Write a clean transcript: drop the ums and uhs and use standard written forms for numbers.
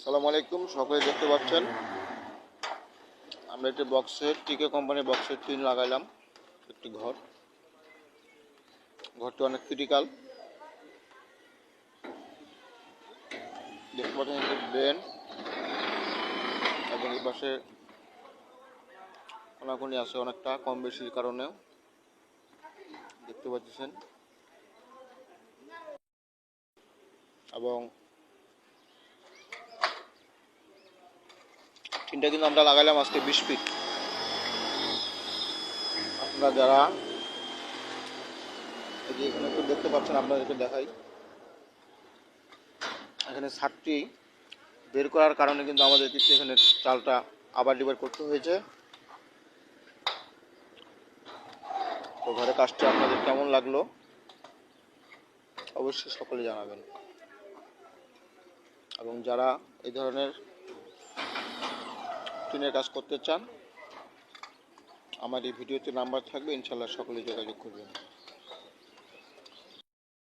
আসসালামু আলাইকুম। সকলে দেখতে পাচ্ছেন আমরা একটি বক্সের টিকে কোম্পানির বক্সের টিন লাগাইলাম। একটি ঘরটি অনেক ক্রিটিক্যাল। দেখতে পাচ্ছেন একটি ড্রেন এবং এই পাশে কোনাকুনি আছে অনেকটা কম বেশির কারণেও দেখতে পাচ্ছেন। এবং টিনটা কিন্তু আমরা লাগাইলাম আজকে 20 ফিট। আপনারা যারা এই যে এখানে একটু দেখতে পাচ্ছেন, আপনাদেরকে দেখাই। এখানে ছাদটি বের করার কারণে কিন্তু আমাদের কিন্তু এখানে চালটা আবার ডিভাইড করতে হয়েছে। তো ঘরের কাজটি আপনাদের কেমন লাগলো অবশ্যই সকলে জানাবেন। এবং যারা এই ধরনের টিনের কাজ করতে চান, আমার এই ভিডিওতে নাম্বার থাকবে, ইনশাল্লাহ সকলে যোগাযোগ করবেন।